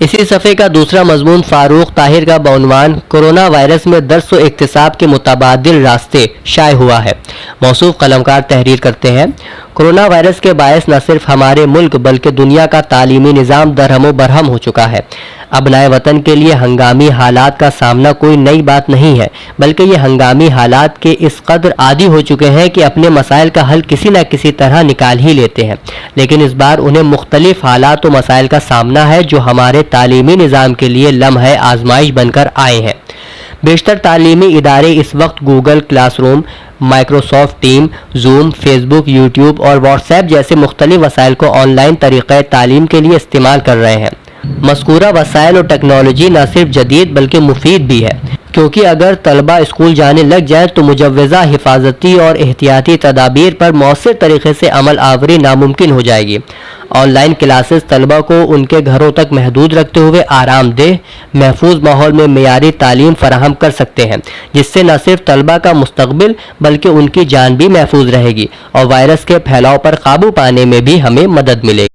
इसी सफ़े का दूसरा मजमून फारूक ताहिर का बउनवान कोरोना वायरस में दर्स व इक्तिसाब के मुतबादिल रास्ते शाये हुआ है। मौसूफ कलमकार तहरीर करते हैं, कोरोना वायरस के बायस न सिर्फ हमारे मुल्क बल्कि दुनिया का तालीमी निज़ाम दरहम बरहम हो चुका है। अबनाए वतन के लिए हंगामी हालात का सामना कोई नई बात नहीं है, बल्कि ये हंगामी हालात के इस कदर आदी हो चुके हैं कि अपने मसाइल का हल किसी न किसी तरह निकाल ही लेते हैं। लेकिन इस बार उन्हें मुख्तलिफ हालात व मसाइल का सामना है जो हमारे तालीमी निज़ाम के लिए लम्हे आजमाइश बनकर आए हैं। बेशतर तालीमी इदारे इस वक्त Google classroom, Microsoft team, zoom, Facebook, YouTube और व्हाट्सएप जैसे मुख्तलिफ वसाइल को ऑनलाइन तरीक़े तालीम के लिए इस्तेमाल कर रहे हैं। मज़कूरा वसाइल और टेक्नोलॉजी न सिर्फ जदीद बल्कि मुफीद भी है, क्योंकि अगर तलबा स्कूल जाने लग जाए तो मुजव्वज़ा हिफाजती और एहतियाती तदाबीर पर मौसर तरीके से अमल आवरी नामुमकिन हो जाएगी। ऑनलाइन क्लासेस तलबा को उनके घरों तक महदूद रखते हुए आरामदेह महफूज माहौल में मेयारी तालीम फराहम कर सकते हैं, जिससे न सिर्फ तलबा का मुस्तकबिल बल्कि उनकी जान भी महफूज रहेगी और वायरस के फैलाव पर काबू पाने में भी हमें मदद मिलेगी।